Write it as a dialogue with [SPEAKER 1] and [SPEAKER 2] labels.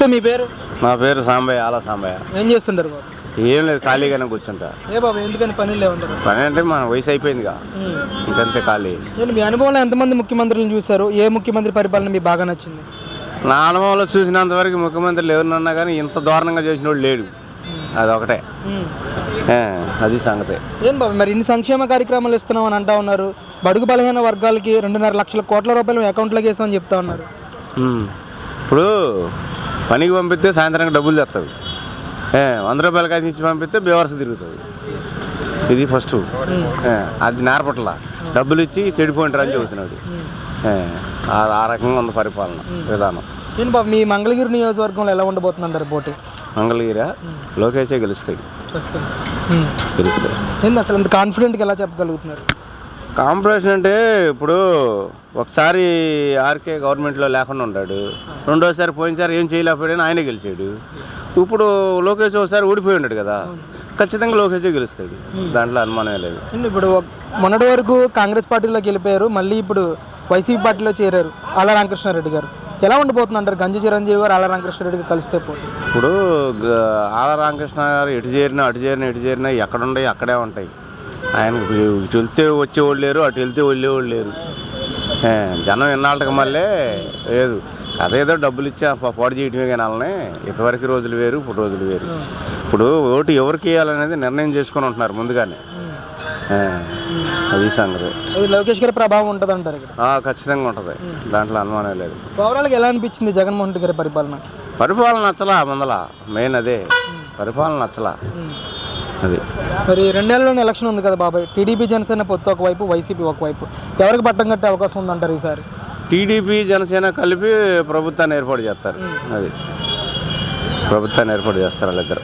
[SPEAKER 1] నమస్తే, మీ పేరు?
[SPEAKER 2] నా పేరు సాంబయ్య, ఆల సాంబయ్య.
[SPEAKER 1] ఏం చేస్తుంటారు బాబు?
[SPEAKER 2] ఏం లేదు, ఖాళీగానే కూర్చుంటా.
[SPEAKER 1] ఏ బాబు, ఎందుకని పని లేవుంటారు?
[SPEAKER 2] పని అంటే మన వయసు అయిపోయిందిగా, ఇంకంతే ఖాళీ.
[SPEAKER 1] నేను మీ అనుభవంలో ఎంతమంది ముఖ్యమంత్రులను చూశారు? ఏ ముఖ్యమంత్రి పరిపాలన మీకు బాగా నచ్చింది?
[SPEAKER 2] నా అనుభవంలో చూసినంతవరకు ముఖ్యమంత్రులు ఎవరినన్నా కానీ ఇంత దారుణంగా చేసిన వాడు లేడు. అదొకటే, అది సంగతి.
[SPEAKER 1] ఏం బాబు, మరి ఇన్ని సంక్షేమ కార్యక్రమాలు ఇస్తున్నామని అంటా ఉన్నారు. బడుగు బలహీన వర్గాలకి 2.5 లక్షల కోట్ల రూపాయలు అకౌంట్లోకి వేసామని చెప్తా ఉన్నారు.
[SPEAKER 2] ఇప్పుడు పనికి పంపిస్తే సాయంత్రానికి డబ్బులు తెస్తుంది. 100 రూపాయలు కాసి ఇచ్చి పంపిస్తే బేవర్స్ తిరుగుతుంది. ఇది ఫస్ట్. అది నేర్పట్ల డబ్బులు ఇచ్చి చెడిపోయింటారు అని చెబుతున్నాడు. ఆ రకంగా ఉంది పరిపాలన విధానం.
[SPEAKER 1] ఏంటి బాబు, మీ మంగళగిరి నియోజకవర్గంలో ఎలా ఉండబోతుందంటారు పోటీ?
[SPEAKER 2] మంగళగిరి లోకేషే గెలుస్తాడు. గెలుస్తాడు.
[SPEAKER 1] ఏంటి అసలు అంత కాన్ఫిడెంట్గా ఎలా చెప్పగలుగుతున్నారు?
[SPEAKER 2] కాంపిటీషన్ అంటే ఇప్పుడు ఒకసారి ఆర్కే గవర్నమెంట్లో లేకుండా ఉన్నాడు, రెండోసారి పోయినసారి ఏం చేయలేకపోయాడని ఆయనే గెలిచాడు. ఇప్పుడు లోకేష్ ఒకసారి ఓడిపోయి ఉన్నాడు కదా, ఖచ్చితంగా లోకేషే గెలుస్తాడు, దాంట్లో అనుమానమే లేదు.
[SPEAKER 1] ఇప్పుడు మొన్నటి వరకు కాంగ్రెస్ పార్టీలోకి వెళ్ళిపోయారు, మళ్ళీ ఇప్పుడు వైసీపీ పార్టీలో చేరారు ఆళ్ళ రామకృష్ణారెడ్డి గారు. ఎలా ఉండబోతుంది అంటారు? గంజి చిరంజీవి గారు ఆళ్ళ రామకృష్ణారెడ్డికి కలిస్తే పోటీ.
[SPEAKER 2] ఇప్పుడు ఆళ్ళ రామకృష్ణ గారు ఎటు చేరినా ఎక్కడుంటాయి అక్కడే ఉంటాయి. ఆయనకు ఇటు వెళ్తే వచ్చేవాళ్ళు లేరు, అటు వెళ్తే వెళ్ళేవాళ్ళు లేరు. జనం ఎన్నాళ్ళకి మళ్ళీ లేదు, అదేదో డబ్బులు ఇచ్చి పాడు చేయటమే కానీ వాళ్ళని. ఇంతవరకు రోజులు వేరు, ఇప్పుడు రోజులు వేరు. ఇప్పుడు ఓటు ఎవరికి వేయాలనేది నిర్ణయం చేసుకొని ఉంటున్నారు ముందుగానే. అది సంగతి.
[SPEAKER 1] లోకేష్ గారి ప్రభావం ఉంటుంది అంటారు ఇక్కడ?
[SPEAKER 2] ఖచ్చితంగా ఉంటుంది, దాంట్లో అనుమానం లేదు.
[SPEAKER 1] ఓవరాల్గా ఎలా అనిపించింది జగన్మోహన్ రెడ్డి గారి పరిపాలన?
[SPEAKER 2] పరిపాలన నచ్చలా, ముందల మెయిన్ అదే, పరిపాలన నచ్చలా. అది
[SPEAKER 1] మరి 2 నెలల్లోనే ఎలక్షన్ ఉంది కదా బాబాయ్. టీడీపీ జనసేన పొత్తు ఒకవైపు, వైసీపీ ఒకవైపు. ఎవరికి పట్టం కట్టే అవకాశం ఉందంటారు ఈసారి?
[SPEAKER 2] టీడీపీ జనసేన కలిపి ప్రభుత్వాన్ని ఏర్పాటు చేస్తారు. అది ప్రభుత్వాన్ని ఏర్పాటు చేస్తారు వాళ్ళిద్దరు.